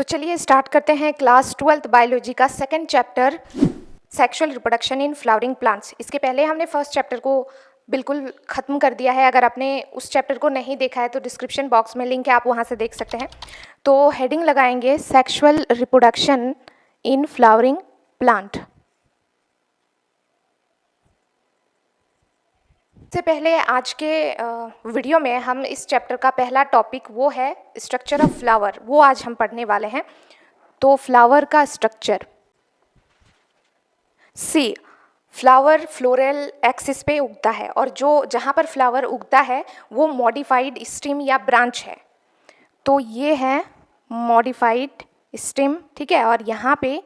तो चलिए स्टार्ट करते हैं क्लास 12th बायोलॉजी का second chapter sexual reproduction in flowering plants. इसके पहले हमने फर्स्ट चैप्टर को बिल्कुल ख़त्म कर दिया है। अगर आपने उस चैप्टर को नहीं देखा है तो डिस्क्रिप्शन बॉक्स में लिंक है, आप वहाँ से देख सकते हैं। तो हेडिंग लगाएंगे sexual reproduction in flowering plant. से पहले आज के वीडियो में हम इस चैप्टर का पहला टॉपिक वो है स्ट्रक्चर ऑफ फ्लावर, वो आज हम पढ़ने वाले हैं। तो फ्लावर का स्ट्रक्चर, सी फ्लावर फ्लोरल एक्सिस पे उगता है और जो जहाँ पर फ्लावर उगता है वो मॉडिफाइड स्टेम या ब्रांच है। तो ये है मॉडिफाइड स्टेम, ठीक है, और यहाँ पे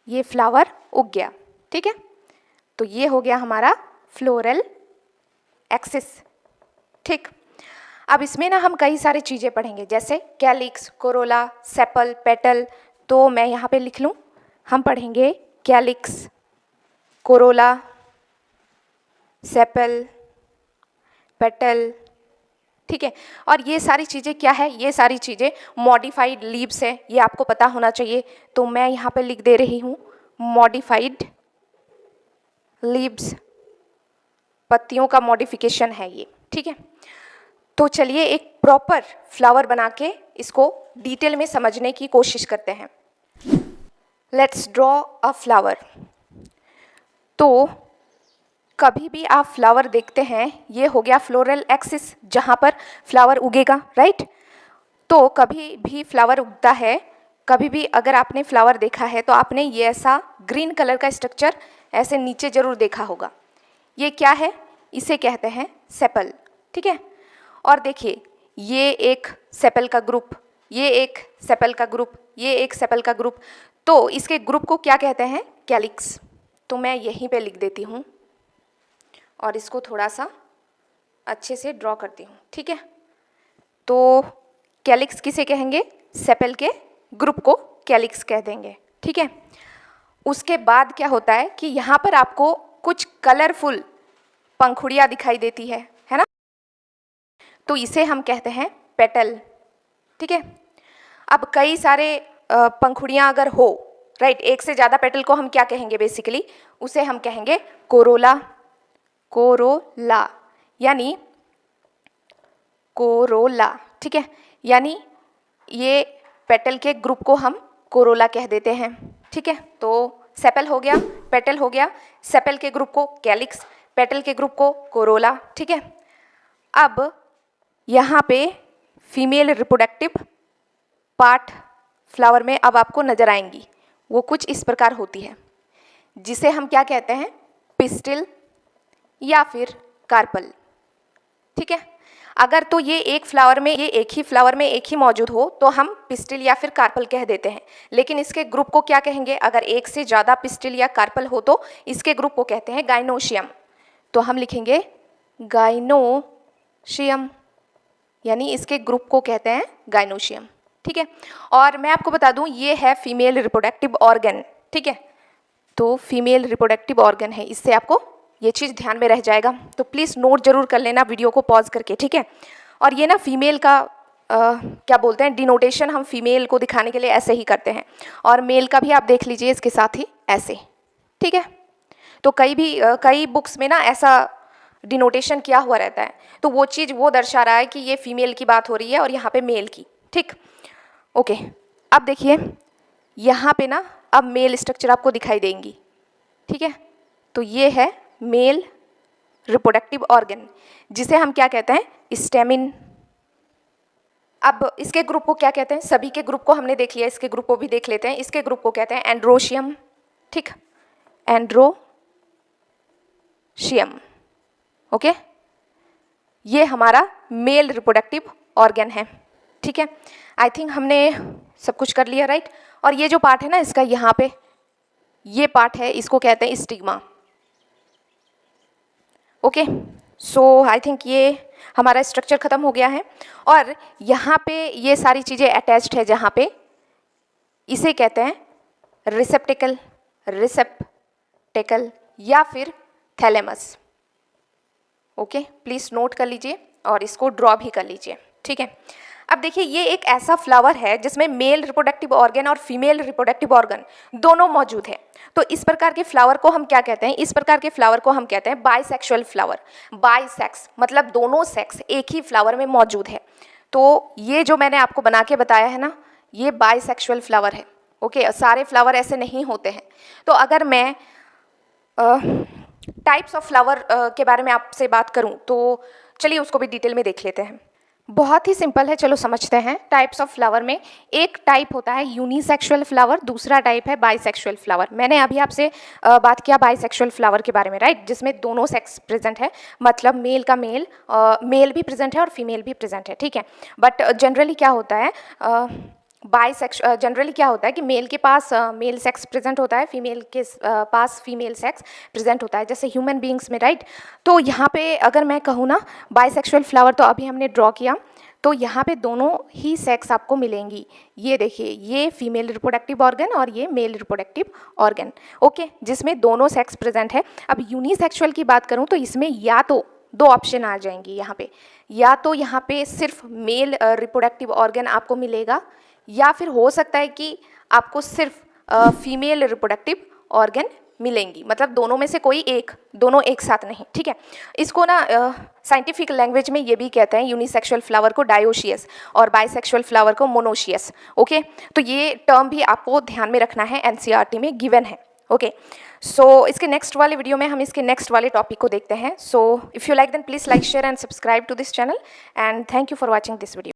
ये फ्लावर उग गया, ठीक है। तो ये हो गया हमारा फ्लोरल एक्सिस, ठीक। अब इसमें ना हम कई सारी चीज़ें पढ़ेंगे, जैसे कैलिक्स, कोरोला, सेपल, पेटल। तो मैं यहाँ पे लिख लूँ, हम पढ़ेंगे कैलिक्स, कोरोला, सेपल, पेटल, ठीक है। और ये सारी चीज़ें क्या है, ये सारी चीज़ें मॉडिफाइड लीव्स है, ये आपको पता होना चाहिए। तो मैं यहाँ पे लिख दे रही हूँ मॉडिफाइड लीव्स, पत्तियों का मॉडिफिकेशन है ये, ठीक है। तो चलिए एक प्रॉपर फ्लावर बना के इसको डिटेल में समझने की कोशिश करते हैं। Let's draw a flower. तो कभी भी आप फ्लावर देखते हैं, ये हो गया फ्लोरल एक्सिस जहाँ पर फ्लावर उगेगा, राइट। तो कभी भी फ्लावर उगता है, कभी भी अगर आपने फ्लावर देखा है तो आपने ये ऐसा ग्रीन कलर का स्ट्रक्चर ऐसे नीचे जरूर देखा होगा। ये क्या है, इसे कहते हैं सेपल, ठीक है। और देखिए ये एक सेपल का ग्रुप, ये एक सेपल का ग्रुप, ये एक सेपल का ग्रुप। तो इसके ग्रुप को क्या कहते हैं, कैलिक्स। तो मैं यहीं पे लिख देती हूँ और इसको थोड़ा सा अच्छे से ड्रॉ करती हूँ, ठीक है। तो कैलिक्स किसे कहेंगे, सेपल के ग्रुप को कैलिक्स कह देंगे, ठीक है। उसके बाद क्या होता है कि यहाँ पर आपको कुछ कलरफुल पंखुड़ियाँ दिखाई देती है ना। तो इसे हम कहते हैं पेटल, ठीक है। अब कई सारे पंखुड़ियाँ अगर हो, राइट, एक से ज़्यादा पेटल को हम क्या कहेंगे, बेसिकली उसे हम कहेंगे कोरोला, कोरोला यानी कोरोला, ठीक है। यानी ये पेटल के ग्रुप को हम कोरोला कह देते हैं, ठीक है। तो सेपल हो गया, पेटल हो गया, सेपल के ग्रुप को कैलिक्स, पेटल के ग्रुप को कोरोला, ठीक है। अब यहाँ पे फीमेल रिप्रोडक्टिव पार्ट फ्लावर में अब आपको नजर आएंगी, वो कुछ इस प्रकार होती है, जिसे हम क्या कहते हैं, पिस्टिल या फिर कार्पल, ठीक है। अगर तो ये एक फ्लावर में, ये एक ही फ्लावर में एक ही मौजूद हो तो हम पिस्टिल या फिर कार्पल कह देते हैं। लेकिन इसके ग्रुप को क्या कहेंगे, अगर एक से ज़्यादा पिस्टिल या कार्पल हो तो इसके ग्रुप को कहते हैं गाइनोशियम। तो हम लिखेंगे गाइनोशियम, यानी इसके ग्रुप को कहते हैं गाइनोशियम, ठीक है। और मैं आपको बता दूं ये है फीमेल रिप्रोडक्टिव ऑर्गन, ठीक है। तो फीमेल रिप्रोडक्टिव ऑर्गन है, इससे आपको ये चीज़ ध्यान में रह जाएगा। तो प्लीज़ नोट जरूर कर लेना वीडियो को पॉज करके, ठीक है। और ये ना फीमेल का क्या बोलते हैं, डिनोटेशन हम फीमेल को दिखाने के लिए ऐसे ही करते हैं, और मेल का भी आप देख लीजिए इसके साथ ही ऐसे, ठीक है। तो कई बुक्स में ना ऐसा डिनोटेशन किया हुआ रहता है, तो वो चीज़ वो दर्शा रहा है कि ये फीमेल की बात हो रही है और यहाँ पे मेल की, ठीक, ओके। अब देखिए यहाँ पे ना अब मेल स्ट्रक्चर आपको दिखाई देंगी, ठीक है। तो ये है मेल रिप्रोडक्टिव ऑर्गन, जिसे हम क्या कहते हैं, स्टेमिन। अब इसके ग्रुप को क्या कहते हैं, सभी के ग्रुप को हमने देख लिया, इसके ग्रुप को भी देख लेते हैं। इसके ग्रुप को कहते हैं एंड्रोशियम, ठीक, एंड्रोशियम, ओके। ये हमारा मेल रिप्रोडक्टिव ऑर्गन है, ठीक है। आई थिंक हमने सब कुछ कर लिया, राइट। और ये जो पार्ट है ना इसका, यहाँ पे ये पार्ट है, इसको कहते हैं stigma, okay. So I think ये हमारा स्ट्रक्चर खत्म हो गया है। और यहाँ पे ये सारी चीज़ें अटैच्ड है, जहाँ पे इसे कहते हैं रिसेप्टिकल, रिसेप्टिकल या फिर थैलेमस, ओके। प्लीज़ नोट कर लीजिए और इसको ड्रॉ भी कर लीजिए, ठीक है। अब देखिए ये एक ऐसा फ्लावर है जिसमें मेल रिप्रोडक्टिव ऑर्गन और फीमेल रिप्रोडक्टिव ऑर्गन दोनों मौजूद है। तो इस प्रकार के फ्लावर को हम क्या कहते हैं? इस प्रकार के फ्लावर को हम कहते हैं बाइसेक्सुअल फ्लावर। बाइसेक्स मतलब दोनों सेक्स एक ही फ्लावर में मौजूद है। तो ये जो मैंने आपको बना के बताया है ना, ये बाइसेक्सुअल फ्लावर है। ओके, सारे फ्लावर ऐसे नहीं होते हैं। तो अगर मैं टाइप्स ऑफ फ्लावर के बारे में आपसे बात करूं तो चलिए उसको भी डिटेल में देख लेते हैं। बहुत ही सिंपल है, चलो समझते हैं। टाइप्स ऑफ फ्लावर में एक टाइप होता है यूनिसेक्सुअल फ्लावर, दूसरा टाइप है बाइसेक्सुअल फ्लावर। मैंने अभी आपसे बात किया बाइसेक्सुअल फ्लावर के बारे में, राइट, जिसमें दोनों सेक्स प्रेजेंट है, मतलब मेल का मेल भी प्रेजेंट है और फीमेल भी प्रेजेंट है, ठीक है। बट जनरली क्या होता है, जनरली क्या होता है कि मेल के पास मेल सेक्स प्रेजेंट होता है, फीमेल के पास फीमेल सेक्स प्रेजेंट होता है, जैसे ह्यूमन बीइंग्स में, राइट। तो यहाँ पे अगर मैं कहूँ ना बाइसेक्सुअल फ्लावर, तो अभी हमने ड्रॉ किया, तो यहाँ पे दोनों ही सेक्स आपको मिलेंगी। ये देखिए, ये फीमेल रिप्रोडक्टिव ऑर्गन और ये मेल रिप्रोडक्टिव ऑर्गन, ओके, जिसमें दोनों सेक्स प्रेजेंट है। अब यूनिसेक्सुअल की बात करूँ तो इसमें या तो दो ऑप्शन आ जाएंगी यहाँ पे, या तो यहाँ पे सिर्फ मेल रिप्रोडक्टिव ऑर्गन आपको मिलेगा, या फिर हो सकता है कि आपको सिर्फ फीमेल रिप्रोडक्टिव ऑर्गन मिलेंगी, मतलब दोनों में से कोई एक, दोनों एक साथ नहीं, ठीक है। इसको ना साइंटिफिक लैंग्वेज में ये भी कहते हैं यूनिसेक्सुअल फ्लावर को डायोशियस और बाइसेक्सुअल फ्लावर को मोनोशियस, ओके। तो ये टर्म भी आपको ध्यान में रखना है, एनसीईआरटी में गिवन है, ओके। सो इसके नेक्स्ट वाले वीडियो में हम इसके नेक्स्ट वाले टॉपिक को देखते हैं। So if you like then please like share and subscribe to this channel and thank you for watching this video.